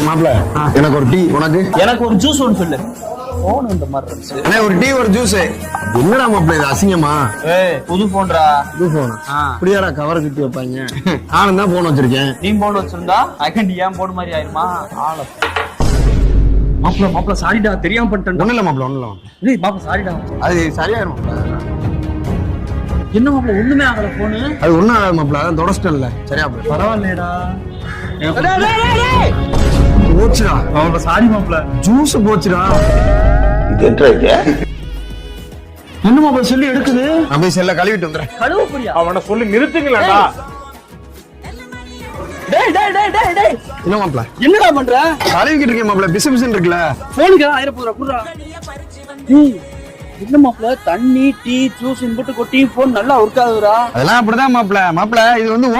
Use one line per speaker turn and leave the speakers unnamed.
மாப்ள எனக்கு ஒரு டீ, உனக்கு?
எனக்கு ஒரு ஜூஸ் ஒன்று சொல்லு. போன் இந்த மாதிரி இருந்துச்சு.
ஒரு டீ ஒரு ஜூஸ். என்னடா மாப்ள இது அசிங்கமா?
புது போன்டா.
புது போன் அப்படியாடா கவர் கட்டி வைப்பாங்க? நானும் தான் போன் வச்சிருக்கேன்.
நீ போன் வச்சிருந்தா ஐகண்டி ஏன் போன் மாதிரி ஆயிருமா? மாப்ள மாப்ள சாரிடா, தெரியாம பண்ணிட்டேன்.
ஒண்ணு இல்ல மாப்ள, ஒண்ணு இல்ல.
டேய் மாப்ள சாரிடா.
அது சரியாயிரும்.
என்ன மாப்ள ஒண்ணுமே ஆகல போனு?
அது ஒண்ணும் ஆகாது மாப்ள, அதான் தொடச்சிட்டேன்ல. சரியா போய்
பரவாயில்லடா.
போச்சுடா
மாப்ள, சாரி மாப்ள.
ஜூஸ் போச்சுடா.
என்ன மாப்ள சொல்லி எடுக்குது?
நான் போய் செல்ல கழுவிட்டு வந்துறேன்.
கழுவு புரியா?
அவனை சொல்லி நிறுத்துங்களா?
டேய் டேய் டேய் டேய் டேய்,
என்ன மாப்ள
என்னடா பண்ற?
கழுவிக்கிட்டு இருக்கேன் மாப்ள. பிசு பிசுன்னு இருக்குல்ல.
போனுக்கு 1000 போடுறா குடுறா. என்ன மாப்ள, தண்ணி டீ ஜூஸ் இன்புட்டு கொட்டி போன் நல்லா ஒர்க் ஆகுதுடா.
அதெல்லாம் அப்படிதான் மாப்ள. மாப்ள இது வந்து